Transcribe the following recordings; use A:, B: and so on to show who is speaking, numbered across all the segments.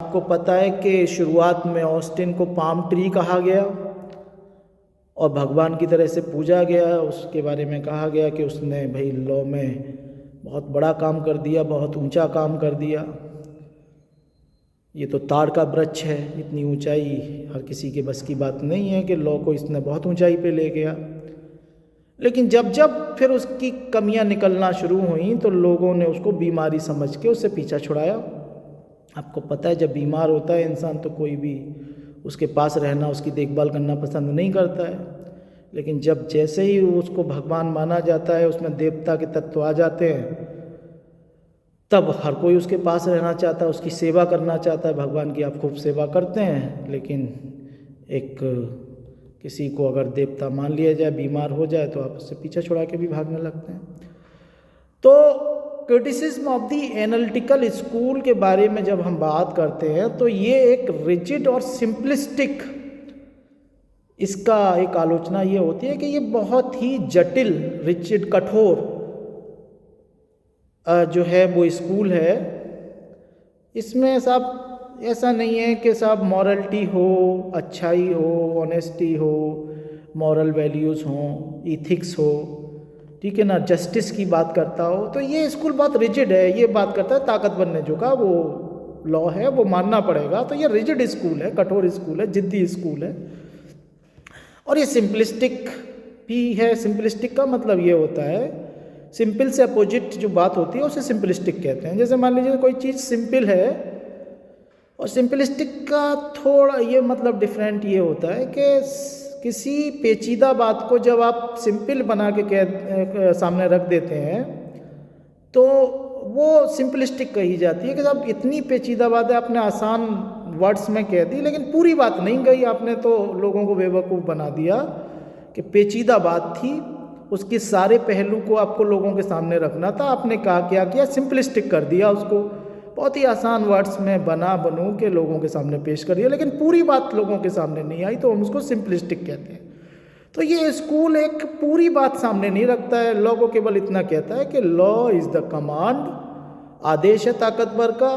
A: आपको पता है कि शुरुआत में ऑस्टिन को पाम ट्री कहा गया और भगवान की तरह से पूजा गया। उसके बारे में कहा गया कि उसने भाई लॉ में बहुत बड़ा काम कर दिया, बहुत ऊंचा काम कर दिया। ये तो ताड़ का वृक्ष है, इतनी ऊंचाई हर किसी के बस की बात नहीं है कि लॉ को इसने बहुत ऊंचाई पे ले गया। लेकिन जब जब फिर उसकी कमियां निकलना शुरू हुई तो लोगों ने उसको बीमारी समझ के उससे पीछा छुड़ाया। आपको पता है जब बीमार होता है इंसान तो कोई भी उसके पास रहना, उसकी देखभाल करना पसंद नहीं करता है। लेकिन जब जैसे ही उसको भगवान माना जाता है, उसमें देवता के तत्व आ जाते हैं, तब हर कोई उसके पास रहना चाहता है, उसकी सेवा करना चाहता है। भगवान की आप खूब सेवा करते हैं, लेकिन एक किसी को अगर देवता मान लिया जाए, बीमार हो जाए, तो आप उससे पीछा छुड़ा के भी भागने लगते हैं। तो criticism of the analytical school के बारे में जब हम बात करते हैं तो ये एक रिजिड और सिंपलिस्टिक, इसका एक आलोचना ये होती है कि ये बहुत ही जटिल, रिजिड, कठोर जो है वो स्कूल है। इसमें साहब ऐसा नहीं है कि साहब मॉरलिटी हो, अच्छाई हो, ऑनेस्टी हो, मॉरल वैल्यूज़ हों, इथिक्स हो, ठीक है ना, जस्टिस की बात करता हो। तो ये स्कूल बहुत रिजिड है। ये बात करता है ताकत बनने जो का वो लॉ है वो मानना पड़ेगा। तो ये रिजिड स्कूल है, कठोर स्कूल है, जिद्दी स्कूल है। और ये सिंपलिस्टिक भी है। सिंपलिस्टिक का मतलब ये होता है, सिंपल से अपोजिट जो बात होती है उसे सिंपलिस्टिक कहते हैं। जैसे मान लीजिए कोई चीज़ सिंपल है, और सिंपलिस्टिक का थोड़ा ये मतलब डिफरेंट ये होता है कि किसी पेचीदा बात को जब आप सिंपल बना के सामने रख देते हैं तो वो सिंपलिस्टिक कही जाती है। कि साहब इतनी पेचीदा बात है, आपने आसान वर्ड्स में कह दी, लेकिन पूरी बात नहीं कही आपने, तो लोगों को बेवकूफ़ बना दिया कि पेचीदा बात थी, उसके सारे पहलू को आपको लोगों के सामने रखना था। आपने कहा क्या किया, सिंपलिस्टिक कर दिया उसको, बहुत ही आसान वर्ड्स में बनू के लोगों के सामने पेश कर दिया, लेकिन पूरी बात लोगों के सामने नहीं आई, तो हम उसको सिंपलिस्टिक कहते हैं। तो ये स्कूल एक पूरी बात सामने नहीं रखता है। लॉ को केवल इतना कहता है कि लॉ इज़ द कमांड, आदेश है ताकतवर का,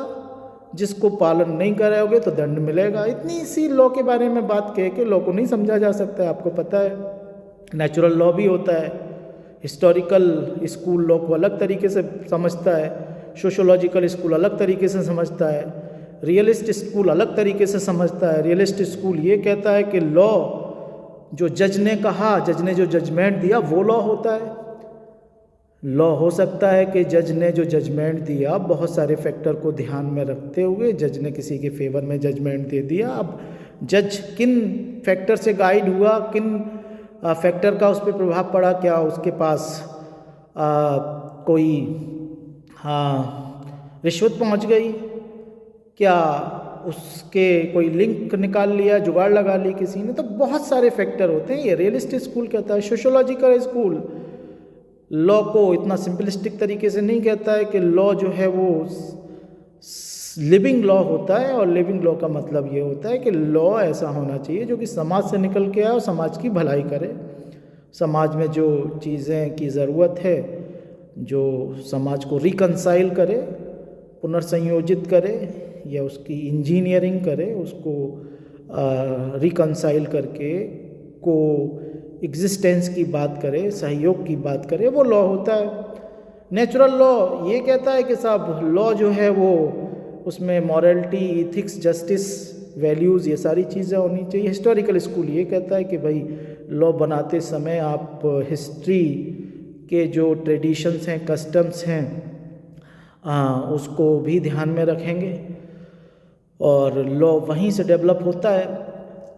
A: जिसको पालन नहीं करोगे तो दंड मिलेगा। इतनी सी लॉ के बारे में बात कह के लॉ को नहीं समझा जा सकता है। आपको पता है नेचुरल लॉ भी होता है, हिस्टोरिकल स्कूल लॉ को अलग तरीके से समझता है, सोशोलॉजिकल स्कूल अलग तरीके से समझता है, रियलिस्ट स्कूल अलग तरीके से समझता है। रियलिस्ट स्कूल ये कहता है कि लॉ जो जज ने कहा, जज ने जो जजमेंट दिया, वो लॉ होता है। लॉ हो सकता है कि जज ने जो जजमेंट दिया बहुत सारे फैक्टर को ध्यान में रखते हुए जज ने किसी के फेवर में जजमेंट दे दिया। अब जज किन फैक्टर से गाइड हुआ, किन फैक्टर का उस पर प्रभाव पड़ा, क्या उसके पास कोई रिश्वत पहुंच गई, क्या उसके कोई लिंक निकाल लिया, जुगाड़ लगा ली किसी ने, तो बहुत सारे फैक्टर होते हैं। ये रियलिस्ट स्कूल कहता है। सोशोलॉजिकल स्कूल लॉ को इतना सिंपलिस्टिक तरीके से नहीं कहता है कि लॉ जो है वो लिविंग लॉ होता है, और लिविंग लॉ का मतलब ये होता है कि लॉ ऐसा होना चाहिए जो कि समाज से निकल के आए और समाज की भलाई करे। समाज में जो चीज़ें की ज़रूरत है, जो समाज को रिकंसाइल करे, पुनर्संयोजित करे, या उसकी इंजीनियरिंग करे, उसको रिकंसाइल करके को एग्जिस्टेंस की बात करे, सहयोग की बात करे, वो लॉ होता है। नेचुरल लॉ ये कहता है कि साहब लॉ जो है वो उसमें मॉरलिटी, इथिक्स, जस्टिस, वैल्यूज़, ये सारी चीज़ें होनी चाहिए। हिस्टोरिकल स्कूल ये कहता है कि भाई लॉ बनाते समय आप हिस्ट्री के जो ट्रेडिशंस हैं, कस्टम्स हैं, उसको भी ध्यान में रखेंगे, और लॉ वहीं से डेवलप होता है।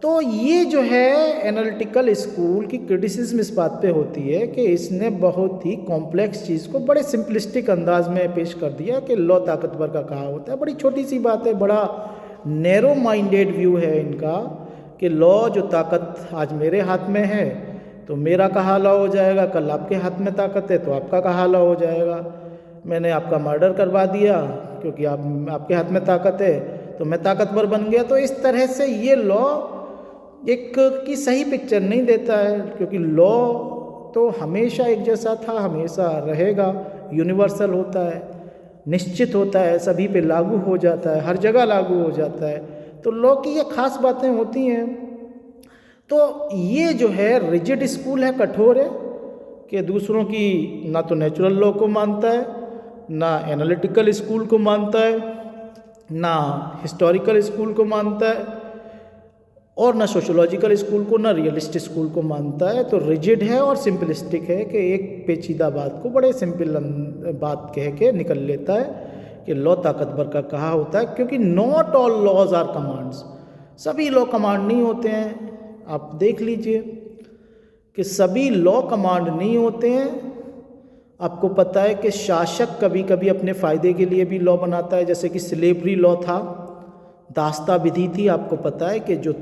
A: तो ये जो है एनालिटिकल स्कूल की क्रिटिसिज्म इस बात पे होती है कि इसने बहुत ही कॉम्प्लेक्स चीज़ को बड़े सिंपलिस्टिक अंदाज में पेश कर दिया कि लॉ ताकतवर का कहा होता है। बड़ी छोटी सी बात है, बड़ा नैरो माइंडेड व्यू है इनका कि लॉ जो ताकत आज मेरे हाथ में है तो मेरा कहा लॉ हो जाएगा, कल आपके हाथ में ताकत है तो आपका कहा लॉ हो जाएगा। मैंने आपका मर्डर करवा दिया क्योंकि आपके हाथ में ताकत है तो मैं ताकतवर बन गया। तो इस तरह से ये लॉ एक की सही पिक्चर नहीं देता है, क्योंकि लॉ तो हमेशा एक जैसा था, हमेशा रहेगा, यूनिवर्सल होता है। निश्चित होता है, सभी पे लागू हो जाता है, हर जगह लागू हो जाता है। तो लॉ की ये खास बातें होती हैं। तो ये जो है रिजिड स्कूल है, कठोर है, कि दूसरों की ना तो नेचुरल लॉ को मानता है, ना एनालिटिकल स्कूल को मानता है, ना हिस्टोरिकल स्कूल को मानता है, और ना सोशोलॉजिकल स्कूल को, ना रियलिस्ट स्कूल को मानता है। तो रिजिड है और सिंपलिस्टिक है कि एक पेचीदा बात को बड़े सिंपल बात कह के निकल लेता है कि लॉ ताकतवर का कहा होता है, क्योंकि not all laws are commands, सभी लॉ कमांड नहीं होते हैं। आप देख लीजिए कि सभी लॉ कमांड नहीं होते हैं। आपको पता है कि शासक कभी कभी अपने फ़ायदे के लिए भी लॉ बनाता है, जैसे कि स्लेवरी लॉ था, दास्ता विधि थी। आपको पता है कि जो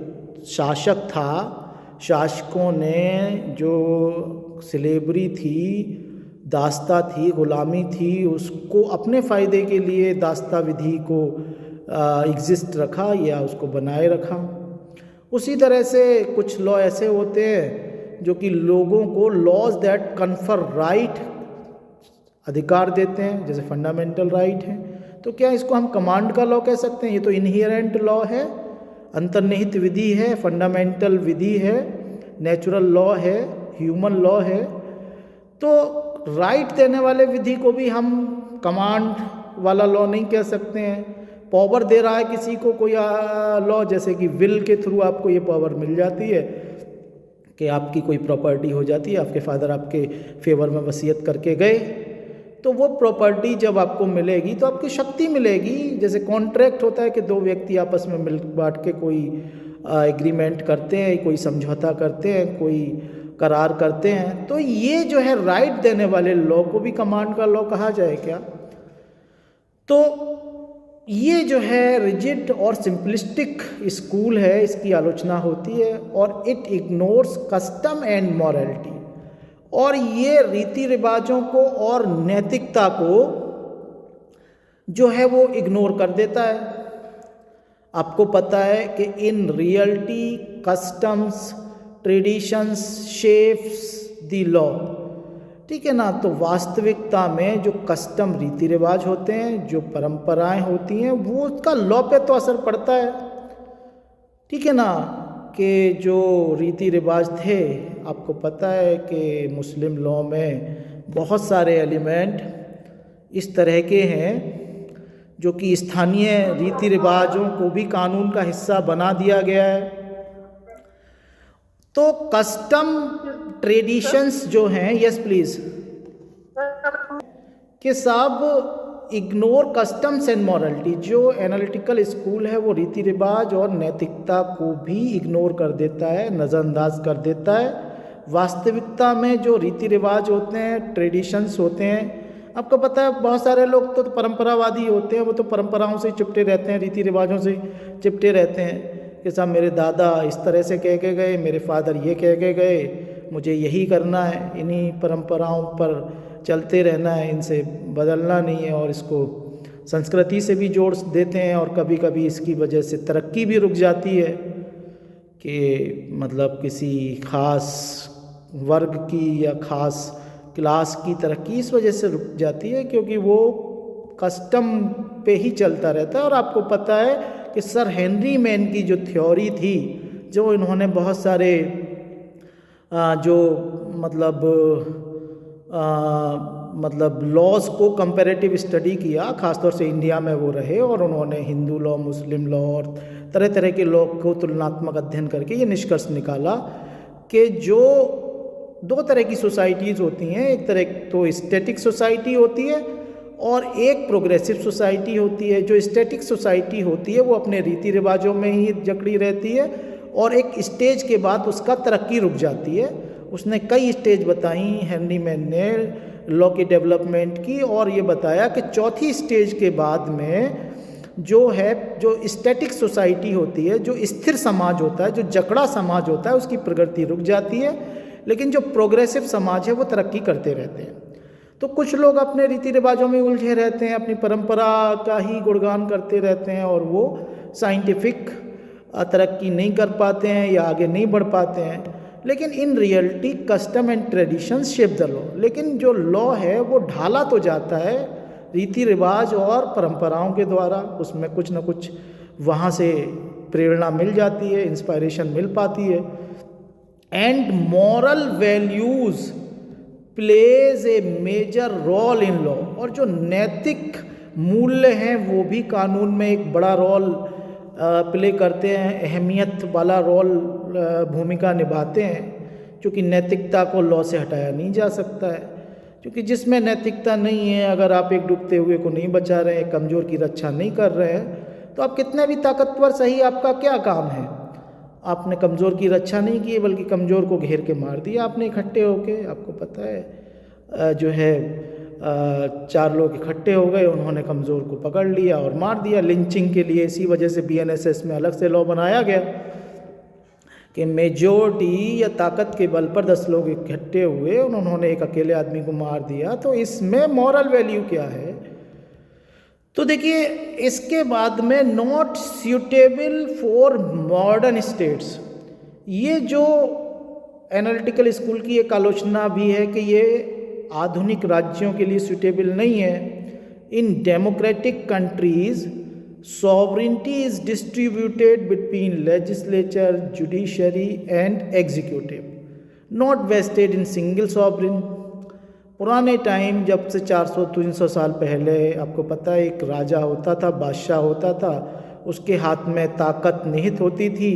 A: शासक था, शासकों ने जो स्लेवरी थी, दास्ता थी, ग़ुलामी थी, उसको अपने फ़ायदे के लिए दास्ता विधि को एग्जिस्ट रखा या उसको बनाए रखा। उसी तरह से कुछ लॉ ऐसे होते हैं जो कि लोगों को लॉज दैट कन्फर राइट अधिकार देते हैं, जैसे फंडामेंटल राइट है। तो क्या इसको हम कमांड का लॉ कह सकते हैं? ये तो इनहेरेंट लॉ है, अंतर्निहित विधि है, फंडामेंटल विधि है, नेचुरल लॉ है, ह्यूमन लॉ है। तो राइट देने वाले विधि को भी हम कमांड वाला लॉ नहीं कह सकते हैं। पावर दे रहा है किसी को कोई लॉ, जैसे कि विल के थ्रू आपको ये पावर मिल जाती है कि आपकी कोई प्रॉपर्टी हो जाती है, आपके फादर आपके फेवर में वसीयत करके गए, तो वो प्रॉपर्टी जब आपको मिलेगी तो आपकी शक्ति मिलेगी। जैसे कॉन्ट्रैक्ट होता है कि दो व्यक्ति आपस में मिल बांट के कोई एग्रीमेंट करते हैं, कोई समझौता करते हैं, कोई करार करते हैं। तो ये जो है राइट देने वाले लॉ को भी कमांड का लॉ कहा जाए क्या? तो ये जो है रिजिड और सिंपलिस्टिक स्कूल है, इसकी आलोचना होती है, और it ignores custom and morality, और ये रीति रिवाजों को और नैतिकता को जो है वो इग्नोर कर देता है। आपको पता है कि in reality customs traditions shapes the law, ठीक है ना। तो वास्तविकता में जो कस्टम रीति रिवाज होते हैं, जो परंपराएं होती हैं, वो उसका लॉ पे तो असर पड़ता है, ठीक है ना। कि जो रीति रिवाज थे, आपको पता है कि मुस्लिम लॉ में बहुत सारे एलिमेंट इस तरह के हैं जो कि स्थानीय रीति रिवाजों को भी कानून का हिस्सा बना दिया गया है। तो कस्टम ट्रेडिशंस जो हैं, यस प्लीज, कि साहब इग्नोर कस्टम्स एंड मॉरलिटी, जो एनालिटिकल स्कूल है वो रीति रिवाज और नैतिकता को भी इग्नोर कर देता है, नज़रअंदाज कर देता है। वास्तविकता में जो रीति रिवाज होते हैं, ट्रेडिशंस होते हैं, आपको पता है बहुत सारे लोग तो परंपरावादी होते हैं, वो तो परंपराओं से चिपटे रहते हैं, रीति रिवाजों से चिपटे रहते हैं कि साहब मेरे दादा इस तरह से कह के गए, मेरे फादर ये कह के गए, मुझे यही करना है, इन्हीं परंपराओं पर चलते रहना है, इनसे बदलना नहीं है, और इसको संस्कृति से भी जोड़ देते हैं। और कभी कभी इसकी वजह से तरक्की भी रुक जाती है कि मतलब किसी ख़ास वर्ग की या ख़ास क्लास की तरक्की इस वजह से रुक जाती है, क्योंकि वो कस्टम पे ही चलता रहता है। और आपको पता है कि सर हेनरी मैन की जो थ्योरी थी, जो इन्होंने बहुत सारे जो मतलब लॉज को कंपैरेटिव स्टडी किया, ख़ासतौर से इंडिया में वो रहे, और उन्होंने हिंदू लॉ, मुस्लिम लॉ और तरह तरह के लॉ को तुलनात्मक अध्ययन करके ये निष्कर्ष निकाला कि जो दो तरह की सोसाइटीज़ होती हैं, एक तरह तो स्टैटिक सोसाइटी होती है और एक प्रोग्रेसिव सोसाइटी होती है। जो स्टैटिक सोसाइटी होती है वो अपने रीति रिवाजों में ही जकड़ी रहती है, और एक स्टेज के बाद उसका तरक्की रुक जाती है। उसने कई स्टेज बताई हेनरी मैन ने लॉ की डेवलपमेंट की, और ये बताया कि चौथी स्टेज के बाद में जो स्टैटिक सोसाइटी होती है, जो स्थिर समाज होता है, जो जकड़ा समाज होता है, उसकी प्रगति रुक जाती है, लेकिन जो प्रोग्रेसिव समाज है वो तरक्की करते रहते हैं। तो कुछ लोग अपने रीति रिवाजों में उलझे रहते हैं, अपनी परंपरा का ही गुणगान करते रहते हैं, और वो साइंटिफिक तरक्की नहीं कर पाते हैं या आगे नहीं बढ़ पाते हैं। लेकिन in reality custom and traditions shape the law, लेकिन जो लॉ है वो ढाला तो जाता है रीति रिवाज और परंपराओं के द्वारा उसमें कुछ ना कुछ वहाँ से प्रेरणा मिल जाती है, इंस्पायरेशन मिल पाती है। And moral values plays a major role in law, और जो नैतिक मूल्य हैं वो भी कानून में एक बड़ा रोल प्ले करते हैं, अहमियत वाला रोल भूमिका निभाते हैं, क्योंकि नैतिकता को लॉ से हटाया नहीं जा सकता है। क्योंकि जिसमें नैतिकता नहीं है, अगर आप एक डूबते हुए को नहीं बचा रहे हैं, कमज़ोर की रक्षा नहीं कर रहे हैं, तो आप कितने भी ताकतवर सही, आपका क्या काम है? आपने कमज़ोर की रक्षा नहीं की, बल्कि कमज़ोर को घेर के मार दिया आपने इकट्ठे होके। आपको पता है जो है 4 लोग इकट्ठे हो गए, उन्होंने कमज़ोर को पकड़ लिया और मार दिया लिंचिंग के लिए। इसी वजह से BNSS में अलग से लॉ बनाया गया कि मेजॉरिटी या ताकत के बल पर 10 लोग इकट्ठे हुए, उन्होंने एक अकेले आदमी को मार दिया। तो इसमें मॉरल वैल्यू क्या है? तो देखिए, इसके बाद में not suitable for modern states, ये जो एनालिटिकल स्कूल की एक आलोचना भी है कि ये आधुनिक राज्यों के लिए सूटेबल नहीं है। In democratic countries sovereignty is distributed between legislature, judiciary and executive, not vested in single sovereign. पुराने टाइम, जब से 400-300 साल पहले, आपको पता है एक राजा होता था, बादशाह होता था, उसके हाथ में ताकत निहित होती थी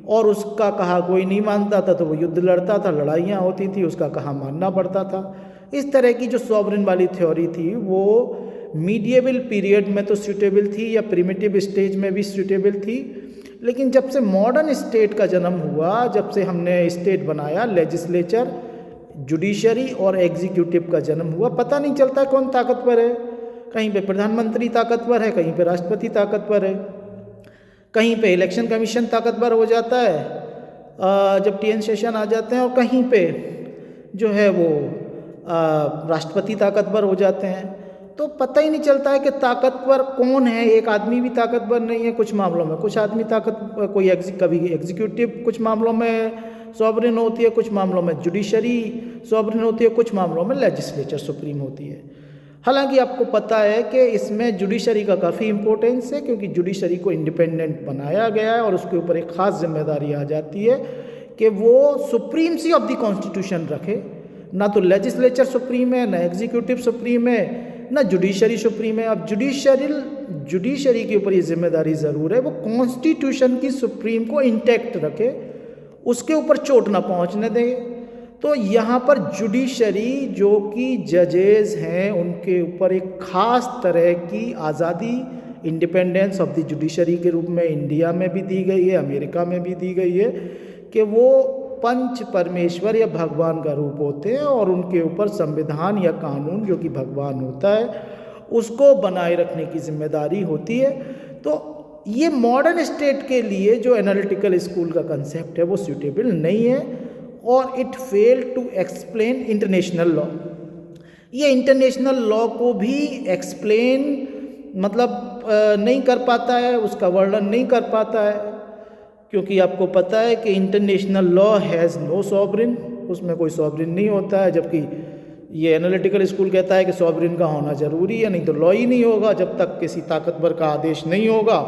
A: और उसका कहा कोई नहीं मानता था तो वो युद्ध लड़ता था, लड़ाइयाँ होती थी, उसका कहा मानना पड़ता था। इस तरह की जो सॉवरेन वाली थ्योरी थी वो मीडिएवल पीरियड में तो सूटेबल थी, या प्रिमिटिव स्टेज में भी सूटेबल थी। लेकिन जब से मॉडर्न स्टेट का जन्म हुआ, जब से हमने स्टेट बनाया, लेजिस्लेचर, जुडिशरी और एग्जीक्यूटिव का जन्म हुआ, पता नहीं चलता कौन ताकतवर है। कहीं पे प्रधानमंत्री ताकतवर है, कहीं पे राष्ट्रपति ताकतवर है, कहीं पे इलेक्शन कमीशन ताकतवर हो जाता है जब TN सेशन आ जाते हैं, और कहीं पे जो है वो राष्ट्रपति ताकतवर हो जाते हैं। तो पता ही नहीं चलता है कि ताकतवर कौन है। एक आदमी भी ताकतवर नहीं है कुछ मामलों में, कुछ आदमी कभी एग्जीक्यूटिव कुछ मामलों में सॉवरेन होती है, कुछ मामलों में जुडिशरी सॉवरेन होती है, कुछ मामलों में लेजिस्लेचर सुप्रीम होती है। हालांकि आपको पता है कि इसमें जुडिशरी का काफ़ी इंपॉर्टेंस है, क्योंकि जुडिशरी को इंडिपेंडेंट बनाया गया है और उसके ऊपर एक ख़ास जिम्मेदारी आ जाती है कि वो सुप्रीमसी ऑफ द कॉन्स्टिट्यूशन रखे। ना तो लेजिस्लेचर सुप्रीम है, ना एग्जीक्यूटिव सुप्रीम है, ना जुडिशरी सुप्रीम है। अब जुडिशरी के ऊपर ये जिम्मेदारी ज़रूर है, वो कॉन्स्टिट्यूशन की सुप्रीम को इंटैक्ट रखे, उसके ऊपर चोट ना पहुंचने दे। तो यहाँ पर जुडिशरी जो कि जजेस हैं, उनके ऊपर एक ख़ास तरह की आज़ादी, इंडिपेंडेंस ऑफ द जुडिशरी के रूप में इंडिया में भी दी गई है, अमेरिका में भी दी गई है, कि वो पंच परमेश्वर या भगवान का रूप होते हैं और उनके ऊपर संविधान या कानून जो कि भगवान होता है उसको बनाए रखने की जिम्मेदारी होती है। तो ये मॉडर्न स्टेट के लिए जो एनालिटिकल स्कूल का कंसेप्ट है वो सूटेबल नहीं है, और it fail to explain international law. ये इंटरनेशनल लॉ को भी एक्सप्लेन नहीं कर पाता है, उसका वर्णन नहीं कर पाता है, क्योंकि आपको पता है कि international law has no sovereign, उसमें कोई सॉवरेन नहीं होता है। जबकि ये एनालिटिकल स्कूल कहता है कि सॉवरेन का होना ज़रूरी है, नहीं तो लॉ ही नहीं होगा। जब तक किसी ताकतवर का आदेश नहीं होगा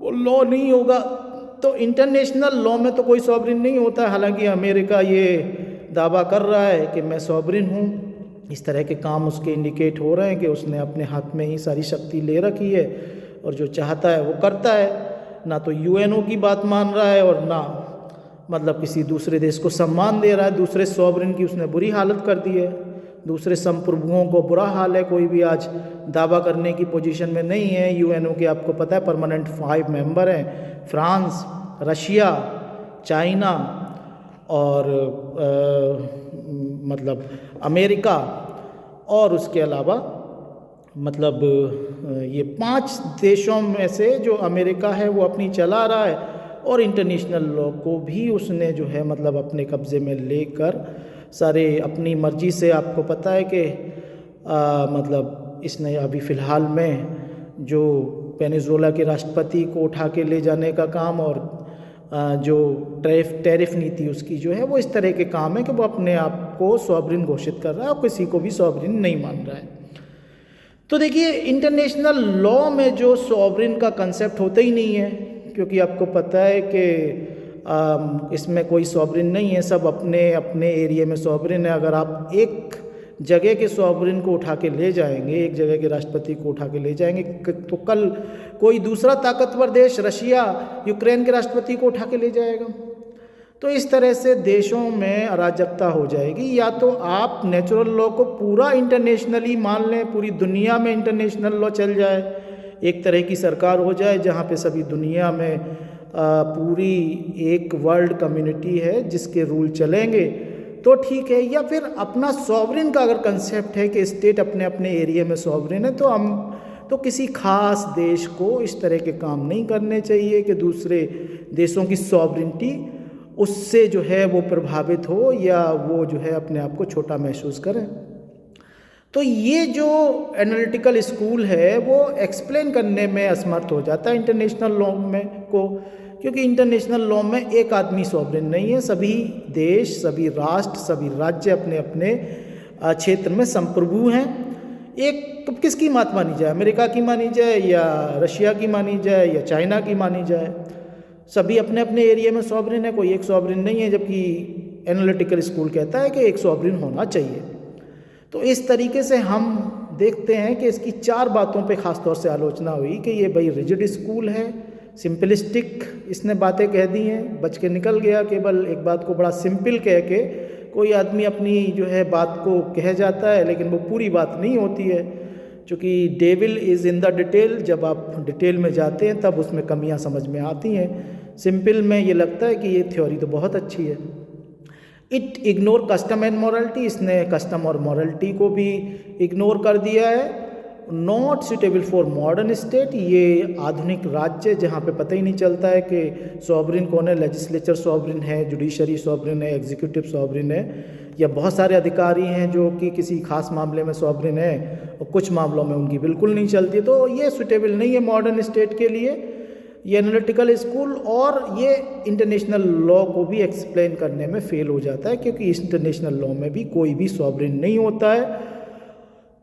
A: वो लॉ नहीं होगा। तो इंटरनेशनल लॉ में तो कोई सॉवरेन नहीं होता है। हालांकि अमेरिका ये दावा कर रहा है कि मैं सॉवरेन हूँ, इस तरह के काम उसके इंडिकेट हो रहे हैं कि उसने अपने हाथ में ही सारी शक्ति ले रखी है और जो चाहता है वो करता है। ना तो UNO की बात मान रहा है और ना किसी दूसरे देश को सम्मान दे रहा है। दूसरे सॉवरेन की उसने बुरी हालत कर दी है, दूसरे संप्रभुओं को बुरा हाल है। कोई भी आज दावा करने की पोजीशन में नहीं है। UNO के आपको पता है परमानेंट 5 मेंबर हैं, फ्रांस, रशिया, चाइना और अमेरिका, और उसके अलावा ये 5 देशों में से जो अमेरिका है वो अपनी चला रहा है, और इंटरनेशनल लॉ को भी उसने जो है अपने कब्ज़े में लेकर सारे अपनी मर्जी से, आपको पता है कि इसने अभी फ़िलहाल में जो वेनेजुएला के राष्ट्रपति को उठा के ले जाने का काम और जो टैरिफ नीति उसकी जो है वो इस तरह के काम है कि वो अपने आप को सॉवरेन घोषित कर रहा है और किसी को भी सॉवरेन नहीं मान रहा है। तो देखिए इंटरनेशनल लॉ में जो सॉवरिन का कंसेप्ट होता ही नहीं है, क्योंकि आपको पता है कि इसमें कोई सॉवरिन नहीं है, सब अपने अपने एरिया में सॉवरिन है। अगर आप एक जगह के सॉवरिन को उठा के ले जाएंगे, एक जगह के राष्ट्रपति को उठा के ले जाएंगे, तो कल कोई दूसरा ताकतवर देश रशिया यूक्रेन के राष्ट्रपति को उठा के ले जाएगा। तो इस तरह से देशों में अराजकता हो जाएगी। या तो आप नेचुरल लॉ को पूरा इंटरनेशनली मान लें, पूरी दुनिया में इंटरनेशनल लॉ चल जाए, एक तरह की सरकार हो जाए जहाँ पे सभी दुनिया में पूरी एक वर्ल्ड कम्युनिटी है जिसके रूल चलेंगे, तो ठीक है। या फिर अपना सॉवरिन का अगर कंसेप्ट है कि स्टेट अपने अपने एरिया में सॉवरिन है, तो किसी खास देश को इस तरह के काम नहीं करने चाहिए कि दूसरे देशों की सॉवरिनटी उससे जो है वो प्रभावित हो या वो जो है अपने आप को छोटा महसूस करें। तो ये जो एनालिटिकल स्कूल है वो एक्सप्लेन करने में असमर्थ हो जाता है इंटरनेशनल लॉ में को, क्योंकि इंटरनेशनल लॉ में एक आदमी सॉवरिन नहीं है, सभी देश, सभी राष्ट्र, सभी राज्य अपने अपने क्षेत्र में संप्रभु हैं। एक किसकी बात मानी जाए, अमेरिका की मानी जाए या रशिया की मानी जाए या चाइना की मानी जाए, सभी अपने अपने एरिया में सॉवरिन है, कोई एक सॉवरिन नहीं है। जबकि एनालिटिकल स्कूल कहता है कि एक सॉवरिन होना चाहिए। तो इस तरीके से हम देखते हैं कि इसकी 4 बातों पे ख़ास तौर से आलोचना हुई कि ये भाई रिजिड स्कूल है, सिंपलिस्टिक इसने बातें कह दी हैं, बच के निकल गया, केवल एक बात को बड़ा सिंपल कह के कोई आदमी अपनी जो है बात को कह जाता है, लेकिन वो पूरी बात नहीं होती है, क्योंकि devil is in the detail. जब आप डिटेल में जाते हैं तब उसमें कमियां समझ में आती हैं। सिंपल में ये लगता है कि ये थ्योरी तो बहुत अच्छी है। It ignore custom and morality, इसने कस्टम और मॉरलिटी को भी इग्नोर कर दिया है। Not suitable for modern state, ये आधुनिक राज्य जहाँ पे पता ही नहीं चलता है कि सॉवरिन कौन है, लेजिस्लेचर सॉवरिन है, जुडिशरी सॉवरिन है, एग्जीक्यूटिव सॉवरिन है, या बहुत सारे अधिकारी हैं जो कि किसी खास मामले में सॉवरिन है और कुछ मामलों में उनकी बिल्कुल नहीं चलती। तो ये सुटेबल नहीं है मॉडर्न स्टेट के लिए ये एनालिटिकल स्कूल, और ये इंटरनेशनल लॉ को भी एक्सप्लेन करने में फेल हो जाता है, क्योंकि इंटरनेशनल लॉ में भी कोई भी सॉवरिन नहीं होता है।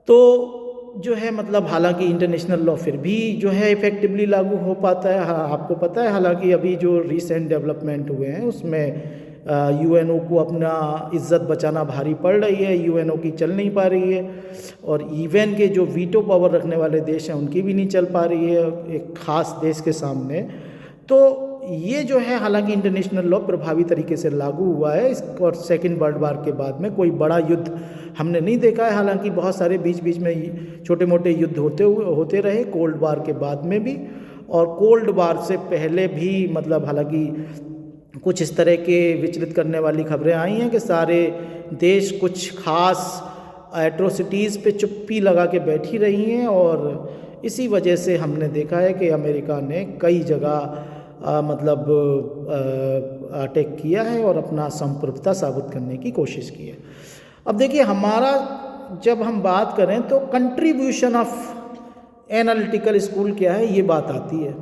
A: तो जो है मतलब हालांकि इंटरनेशनल लॉ फिर भी जो है इफेक्टिवली लागू हो पाता है। हाँ, आपको पता है हालांकि अभी जो रिसेंट डेवलपमेंट हुए हैं उसमें यूएनओ को अपना इज्जत बचाना भारी पड़ रही है, यूएनओ की चल नहीं पा रही है, और इवन के जो वीटो पावर रखने वाले देश हैं उनकी भी नहीं चल पा रही है एक ख़ास देश के सामने। तो ये जो है हालांकि इंटरनेशनल लॉ प्रभावी तरीके से लागू हुआ है, और सेकेंड वर्ल्ड वार के बाद में कोई बड़ा युद्ध हमने नहीं देखा है। हालांकि बहुत सारे बीच बीच में छोटे मोटे युद्ध होते रहे, कोल्ड वार के बाद में भी, और कोल्ड वार से पहले भी मतलब हालांकि कुछ इस तरह के विचलित करने वाली खबरें आई हैं कि सारे देश कुछ खास एट्रोसिटीज़ पे चुप्पी लगा के बैठी रही हैं, और इसी वजह से हमने देखा है कि अमेरिका ने कई जगह अटैक किया है और अपना संप्रभुता साबित करने की कोशिश की है। अब देखिए हमारा जब हम बात करें तो कंट्रीब्यूशन ऑफ एनालिटिकल स्कूल क्या है, ये बात आती है।